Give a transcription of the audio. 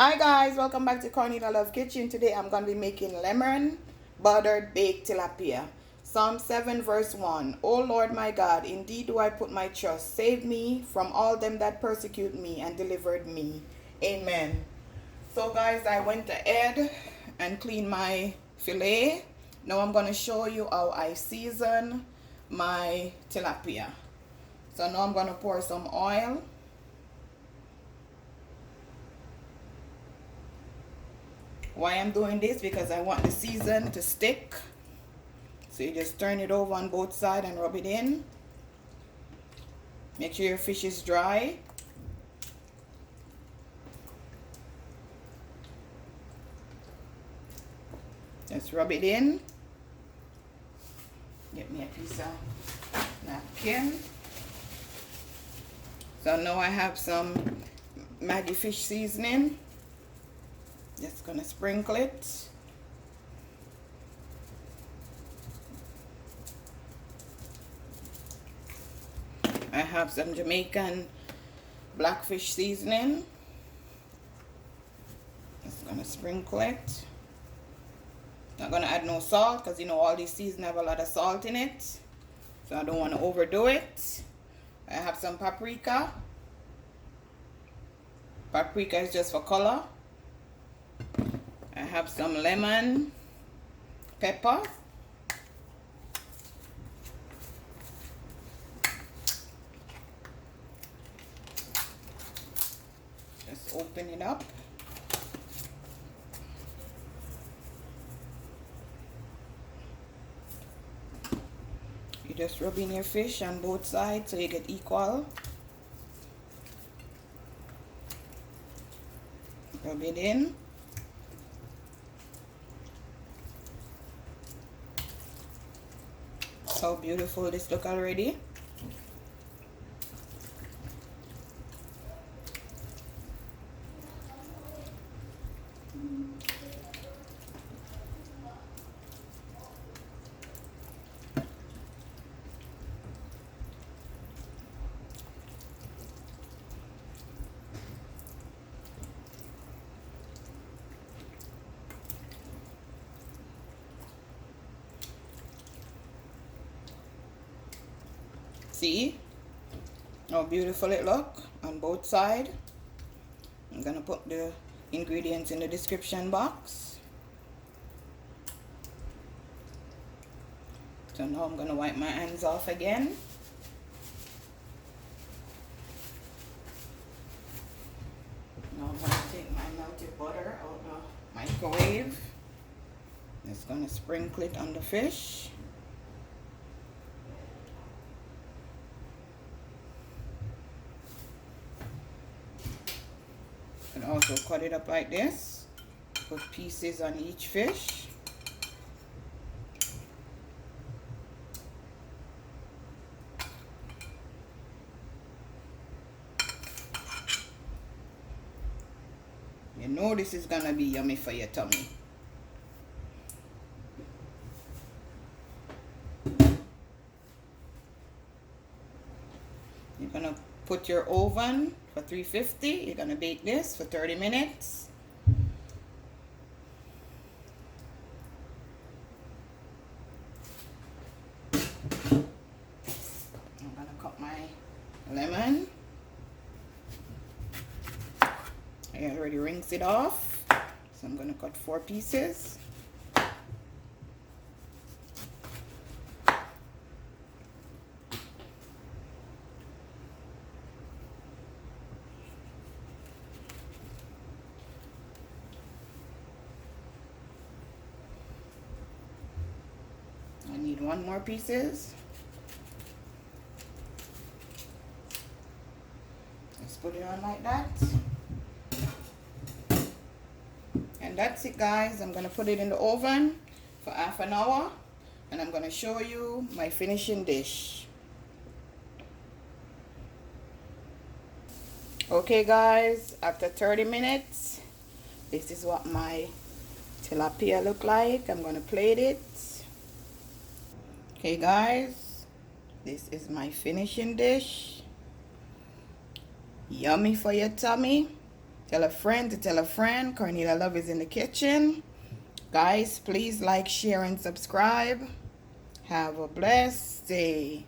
Hi guys, welcome back to CORNELIALOVE KITCHEN. Today I'm going to be making lemon buttered baked tilapia. Psalm 7 verse 1. O Lord my God, indeed do I put my trust. Save me from all them that persecute me and delivered me. Amen. So guys, I went ahead and cleaned my fillet. Now I'm going to show you how I season my tilapia. So now I'm going to pour some oil. Why I'm doing this? Because I want the season to stick. So you just turn it over on both sides and rub it in. Make sure your fish is dry. Just rub it in. Get me a piece of napkin. So now I have some Maggi fish seasoning. Just gonna sprinkle it. I have some Jamaican blackfish seasoning. Just gonna sprinkle it. Not gonna add no salt because you know all these seasonings have a lot of salt in it. So I don't want to overdo it. I have some paprika. Paprika is just for color. I have some lemon pepper. Just open it up. You just rub in your fish on both sides so you get equal. Rub it in. How beautiful this look already. See how beautiful it look on both sides. I'm gonna put the ingredients in the description box. So now I'm gonna wipe my hands off again. Now I'm gonna take my melted butter out of the microwave. Just gonna sprinkle it on the fish. And also cut it up like this. Put pieces on each fish. You know this is gonna be yummy for your tummy. You're gonna put your oven for 350. You're gonna bake this for 30 minutes. I'm gonna cut my lemon. I already rinsed it off, so I'm gonna cut 4 pieces. I need 1 more pieces. Just put it on like that. And that's it guys. I'm gonna put it in the oven for half an hour and I'm gonna show you my finishing dish. Okay guys, after 30 minutes, this is what my tilapia look like. I'm gonna plate it. Okay guys, this is my finishing dish. Yummy for your tummy. Tell a friend to tell a friend. Cornelia Love is in the kitchen. Guys, please like, share, and subscribe. Have a blessed day.